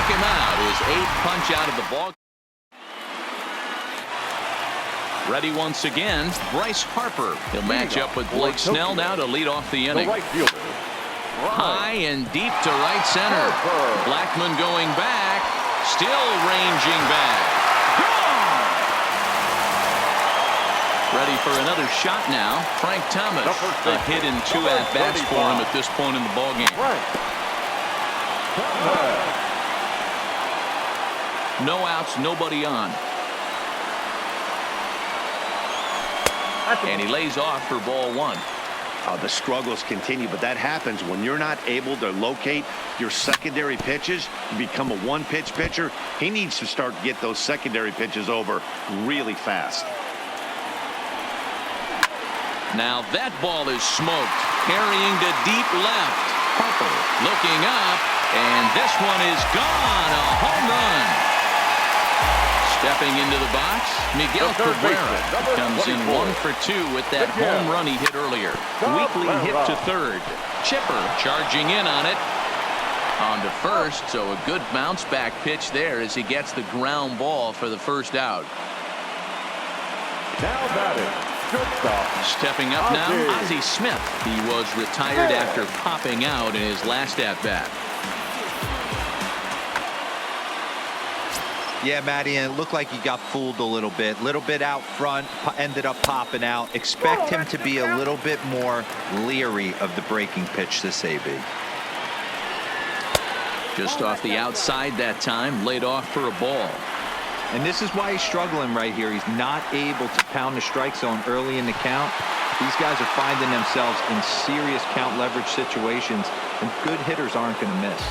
him out. His 8th punch out of the ball. Ready once again, Bryce Harper. He'll match up with Blake Snell now to lead off the inning. High and deep to right center. Blackman going back, still ranging back. Ready for another shot now. Frank Thomas. A hit and 2 at-bats for him at this point in the ballgame. No outs, nobody on. And he lays off for ball 1. The struggles continue, but that happens when you're not able to locate your secondary pitches. You become a one-pitch pitcher. He needs to start to get those secondary pitches over really fast. Now that ball is smoked. Carrying to deep left. Harper looking up, and this one is gone. A home run. Stepping into the box, Miguel Cabrera comes in 1 for 2 with that home run he hit earlier. Weekly hit to third. Chipper charging in on it. On to first, so a good bounce back pitch there as he gets the ground ball for the first out. Now batting, shortstop. Stepping up now, Ozzie Smith. He was retired after popping out in his last at-bat. Yeah, Matty, and it looked like he got fooled a little bit out front, ended up popping out. Expect him to be a little bit more leery of the breaking pitch this AB. Just off the outside that time, laid off for a ball. And this is why he's struggling right here. He's not able to pound the strike zone early in the count. These guys are finding themselves in serious count leverage situations, and good hitters aren't going to miss.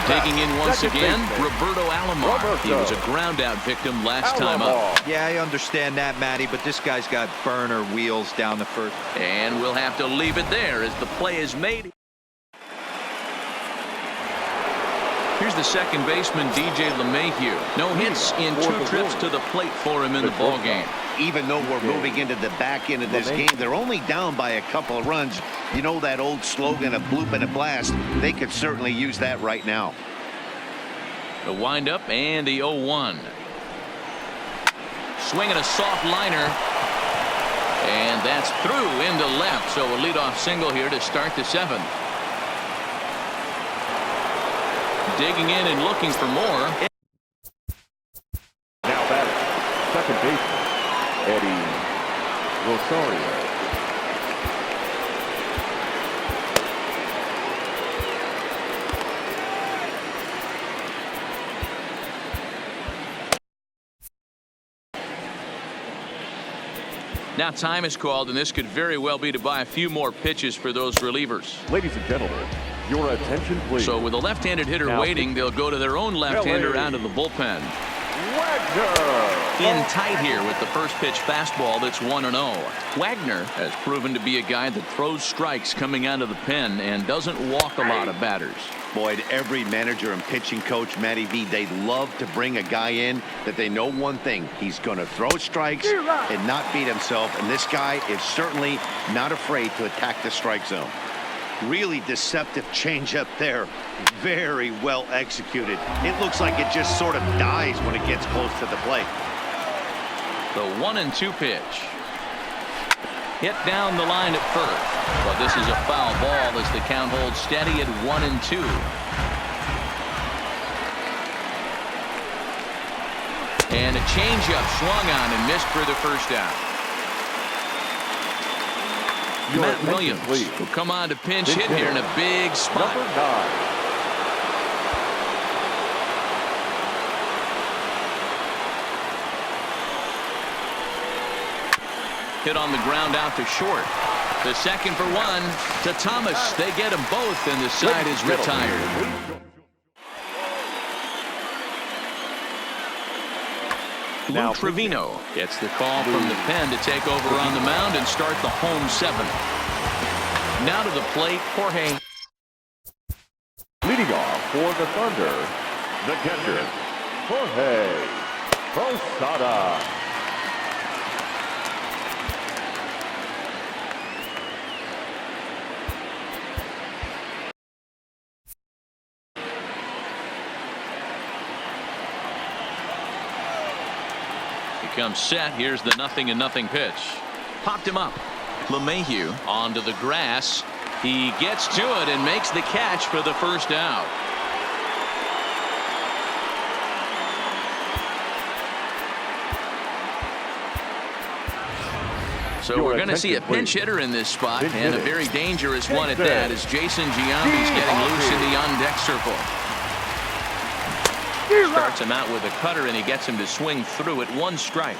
Taking in once again, Roberto Alomar. He was a ground-out victim last time up. Yeah, I understand that, Matty, but this guy's got burner wheels down the first. And we'll have to leave it there as the play is made. Here's the second baseman, DJ LeMahieu. No hits in 2 trips to the plate for him in the ballgame. Even though we're moving into the back end of this game, they're only down by a couple of runs. You know that old slogan of bloop and a blast? They could certainly use that right now. The windup and the 0-1. Swinging a soft liner. And that's through into left. So a leadoff single here to start the 7th. Digging in and looking for more. Now batting, second baseman, Eddie Rosario. Now time is called, and this could very well be to buy a few more pitches for those relievers. Ladies and gentlemen, your attention, please. So with a left-handed hitter waiting, they'll go to their own left-hander out of the bullpen. Wagner. In tight here with the first pitch fastball that's 1-0. Wagner has proven to be a guy that throws strikes coming out of the pen and doesn't walk a lot of batters. Boyd, every manager and pitching coach, Matty V, they love to bring a guy in that they know one thing. He's going to throw strikes and not beat himself. And this guy is certainly not afraid to attack the strike zone. Really deceptive changeup there. Very well executed. It looks like it just sort of dies when it gets close to the plate. The 1-2 pitch. Hit down the line at first. But this is a foul ball as the count holds steady at 1-2. And a changeup swung on and missed for the first out. Matt Williams will come on to pinch hit here in a big spot. Number 9. Hit on the ground out to short. The second for 1 to Thomas. They get them both, and the side is retired. Lou Trevino gets the call from the pen to take over on the mound and start the home 7th. Now to the plate, Jorge. Leading off for the Thunder, the catcher, Jorge Posada. comes set. Here's the 0-0 pitch. Popped him up. LeMahieu onto the grass. He gets to it and makes the catch for the first out. So we're going to see a pinch hitter in this spot, and a very dangerous one at that, as Jason Giambi's getting loose in the on-deck circle. Starts him out with a cutter, and he gets him to swing through at 1 strike.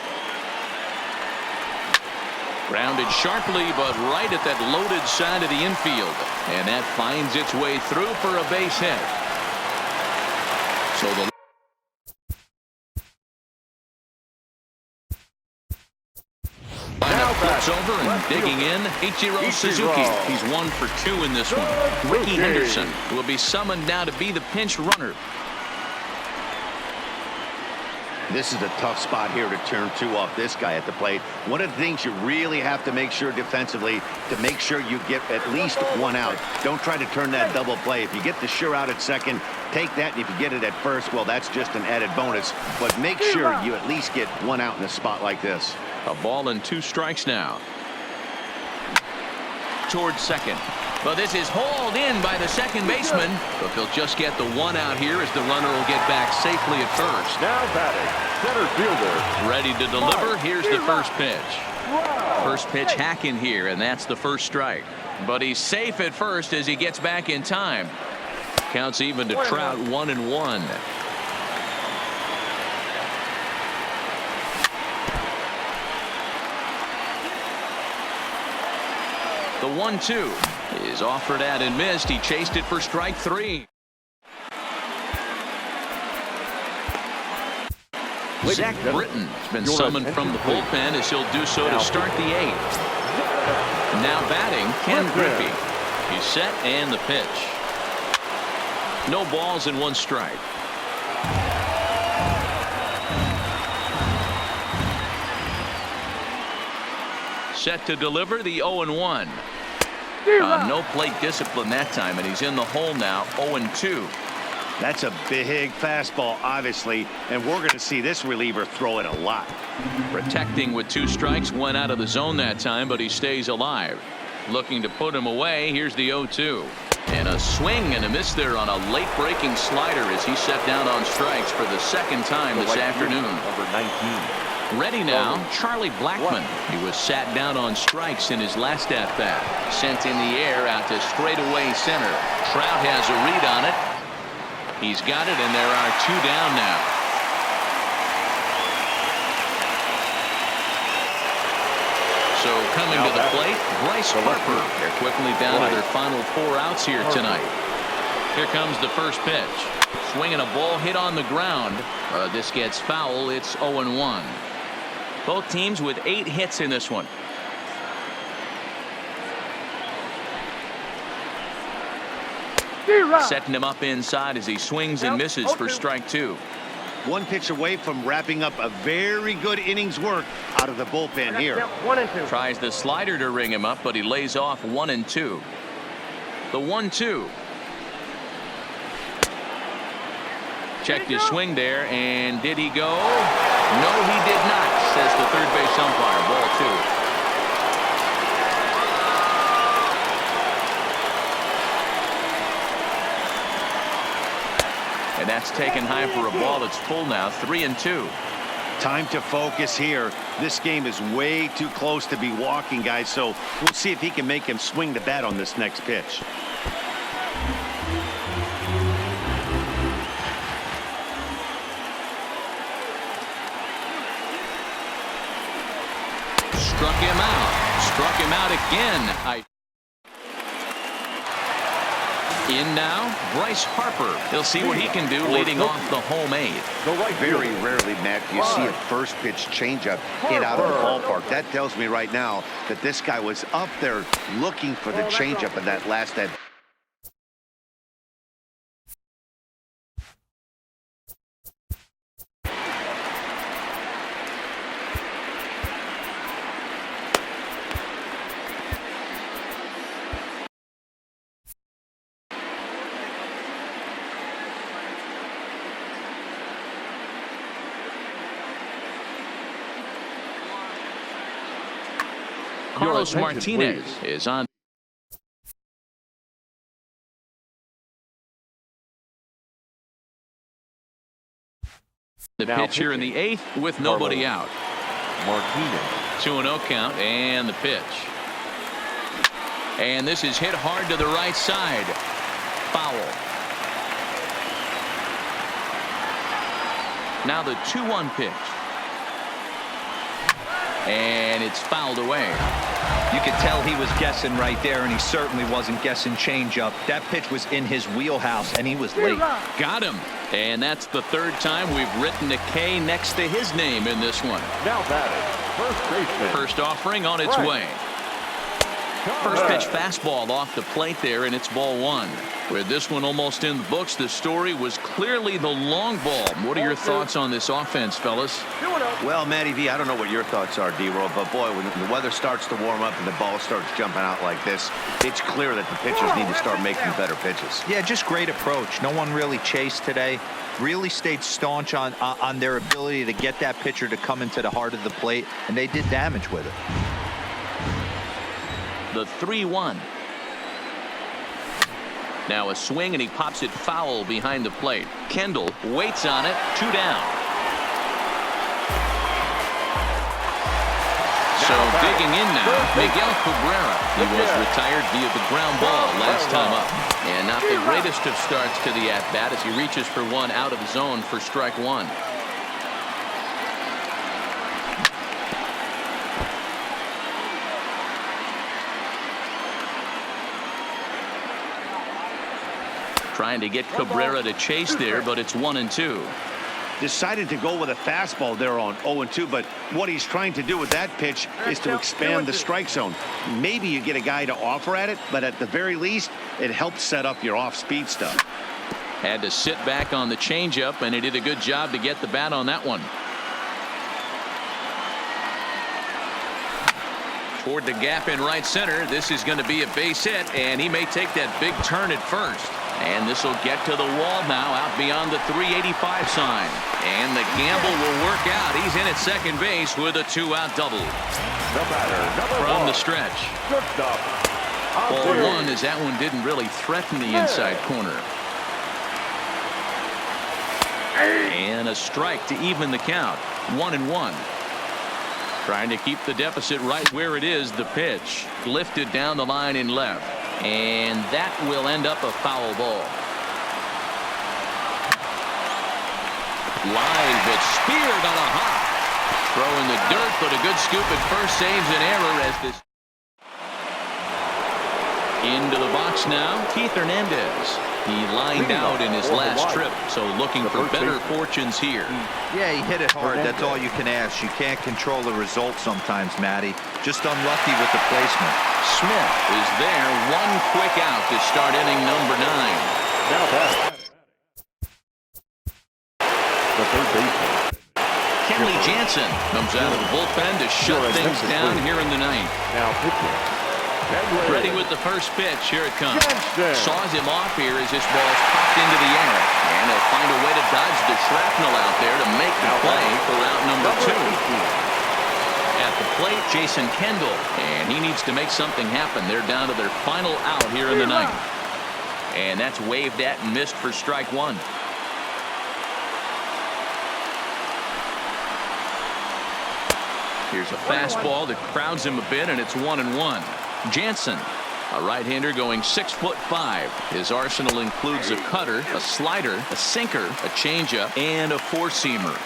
Grounded sharply, but right at that loaded side of the infield, and that finds its way through for a base hit. So the flips over and digging in, Ichiro Suzuki. He's 1 for 2 in this one. Ricky Henderson will be summoned now to be the pinch runner. This is a tough spot here to turn 2 off this guy at the plate. One of the things you really have to make sure defensively, to make sure you get at least 1 out. Don't try to turn that double play. If you get the sure out at second, take that, and if you get it at first, well, that's just an added bonus. But make sure you at least get 1 out in a spot like this. A ball and 2 strikes now. Towards second. But this is hauled in by the second baseman. But they'll just get the 1 out here as the runner will get back safely at first. Now batting, center fielder. Ready to deliver. Here's the first pitch. First pitch hacking here, and that's the first strike. But he's safe at first as he gets back in time. Counts even to Trout 1-1. The 1-2 is offered at and missed. He chased it for strike 3. Zach Britton's been summoned from the bullpen as he'll do so to start the 8th. Now batting, Ken Griffey. He's set and the pitch. No balls and 1 strike. Set to deliver the 0-1. No plate discipline that time, and he's in the hole now, 0-2. That's a big fastball, obviously, and we're going to see this reliever throw it a lot. Protecting with 2 strikes, 1 out of the zone that time, but he stays alive. Looking to put him away. Here's the 0-2. And a swing and a miss there on a late breaking slider as he set down on strikes for the 2nd time this afternoon. Number 19. Ready now, Charlie Blackmon. He was sat down on strikes in his last at-bat. Sent in the air out to straightaway center. Trout has a read on it. He's got it, and there are 2 down now. So coming to the plate, Bryce Harper. They're quickly down to their final 4 outs here tonight. Here comes the first pitch. Swinging a ball hit on the ground. This gets foul. It's 0-1. Both teams with 8 hits in this one. Setting him up inside as he swings and misses for strike 2. 1 pitch away from wrapping up a very good innings work out of the bullpen here. 1 and 2. Tries the slider to ring him up, but he lays off 1-2. The 1-2. Checked his swing there, and did he go? No, he did not, says the third base umpire. Ball 2. And that's taken high for a ball. It's full now, 3-2. Time to focus here. This game is way too close to be walking, guys, so we'll see if he can make him swing the bat on this next pitch. Struck him out. Struck him out again. In now, Bryce Harper. He'll see what he can do leading off the home 8. Very rarely, Matt, do you see a first pitch changeup hit out of the ballpark. That tells me right now that this guy was up there looking for the changeup in that last at. Carlos attention, Martinez please. is on. The Now pitch here in the pitching. 8th with nobody out. Martinez. 2-0 count, and the pitch. And this is hit hard to the right side. Foul. Now the 2-1 pitch. And it's fouled away. You could tell he was guessing right there, and he certainly wasn't guessing changeup. That pitch was in his wheelhouse, and he was late. Got him. And that's the 3rd time we've written a K next to his name in this one. Now batting, first baseman. First offering on its Right. way. First pitch fastball off the plate there, and it's ball 1. With this one almost in the books, the story was clearly the long ball. What are your thoughts on this offense, fellas? Well, Matty V, I don't know what your thoughts are, D-Roll, but boy, when the weather starts to warm up and the ball starts jumping out like this, it's clear that the pitchers need to start making better pitches. Yeah, just great approach. No one really chased today. Really stayed staunch on their ability to get that pitcher to come into the heart of the plate, and they did damage with it. The 3-1. Now a swing, and he pops it foul behind the plate. Kendall waits on it. 2 down. So digging in now, Miguel Cabrera. He was retired via the ground ball last time up. And not the greatest of starts to the at-bat as he reaches for one out of the zone for strike 1. Trying to get Cabrera to chase there, but it's 1-2. Decided to go with a fastball there on 0-2, but what he's trying to do with that pitch is to expand the strike zone. Maybe you get a guy to offer at it, but at the very least, it helps set up your off-speed stuff. Had to sit back on the changeup, and he did a good job to get the bat on that one. Toward the gap in right center. This is going to be a base hit, and he may take that big turn at first. And this will get to the wall now, out beyond the 385 sign. And the gamble will work out. He's in at second base with a 2-out double. The batter, From number 1. the stretch. Good stuff. Ball 1 as that one didn't really threaten the inside corner. And a strike to even the count. 1-1. Trying to keep the deficit right where it is. The pitch lifted down the line in left. And that will end up a foul ball. Live, it's speared on a hop. Throw in the dirt, but a good scoop at first saves an error as this. Into the box now, Keith Hernandez. He lined out in his last trip, so looking for better fortunes here. Yeah, he hit it hard. That's all you can ask. You can't control the result sometimes, Matty. Just unlucky with the placement. Smith is there. One quick out to start inning number 9. Now batting. The third baseman. Kenley Jansen comes out of the bullpen to shut things down here in the 9th. Now pitching. Ready with the first pitch. Here it comes. Jansen. Saws him off here as this ball's popped into the air. And he'll find a way to dodge the shrapnel out there to make the play for route number 2. At the plate, Jason Kendall. And he needs to make something happen. They're down to their final out here in the 9th. And that's waved at and missed for strike 1. Here's a fastball that crowds him a bit, and it's 1-1. Jansen, a right-hander going 6'5". His arsenal includes a cutter, a slider, a sinker, a changeup, and a four-seamer.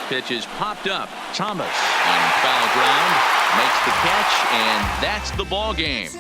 Pitch is popped up. Thomas on foul ground makes the catch, and that's the ball game.